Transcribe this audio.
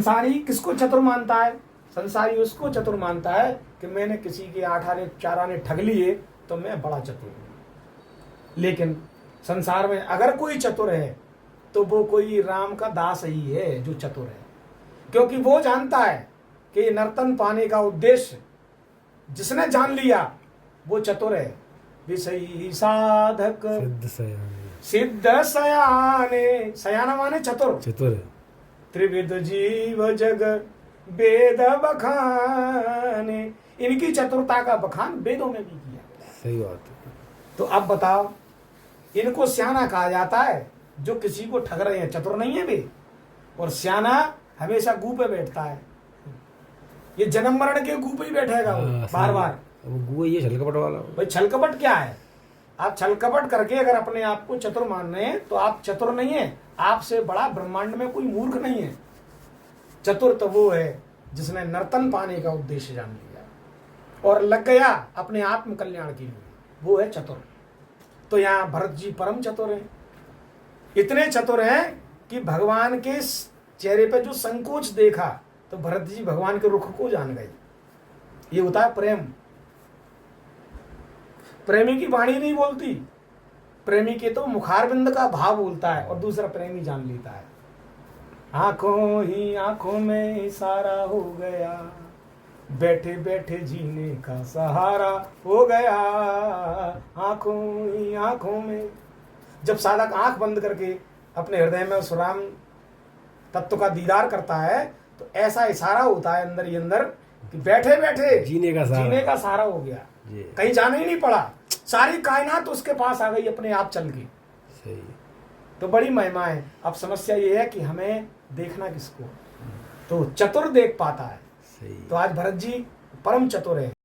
संसारी किसको चतुर मानता है? संसारी उसको चतुर मानता है कि मैंने किसी के 8 आने 4 आने ठग लिए तो मैं बड़ा चतुर हूं। लेकिन संसार में अगर कोई चतुर है तो वो कोई राम का दास ही है जो चतुर है, क्योंकि वो जानता है कि नर्तन पाने का उद्देश्य जिसने जान लिया वो चतुर है। विषयी साधक सिद्ध सयाने, सयाना माने चतुर, चतुर त्रिविध जीव जग वेद बखाने, इनकी चतुरता का बखान वेदों में भी किया। सही बात है। तो अब बताओ, इनको स्याना कहा जाता है जो किसी को ठग रहे हैं, चतुर नहीं है वे। और स्याना हमेशा गू पे बैठता है, ये जन्म मरण के गू पे ही बैठेगा वो बार बार। वो ये छलकपट वाला भाई छलकपट क्या है? आप छलकपट करके अगर अपने आप को चतुर मान रहे हैं तो आप चतुर नहीं है। आपसे बड़ा ब्रह्मांड में कोई मूर्ख नहीं है। चतुर तो वो है जिसने नर्तन पाने का उद्देश्य जान लिया और लग गया अपने आत्म कल्याण के लिए, वो है चतुर। तो यहाँ भरत जी परम चतुर हैं, इतने चतुर हैं कि भगवान के चेहरे पे जो संकोच देखा तो भरत जी भगवान के रुख को जान गए। ये होता है प्रेम। प्रेमी की वाणी नहीं बोलती, प्रेमी के तो मुखारबिंद का भाव बोलता है और दूसरा प्रेमी जान लेता है। आंखों ही आंखों में इशारा हो गया, बैठे बैठे जीने का सहारा हो गया। आंखों ही आंखों में, जब साधक आंख बंद करके अपने हृदय में उस राम तत्व का दीदार करता है तो ऐसा इशारा होता है अंदर ही अंदर कि बैठे बैठे जीने का सहारा हो गया। कहीं जाना ही नहीं पड़ा, सारी कायनात उसके पास आ गई अपने आप चल के। सही। तो बड़ी महिमा है। अब समस्या ये है कि हमें देखना किसको, तो चतुर देख पाता है। सही। तो आज भरत जी परम चतुर है।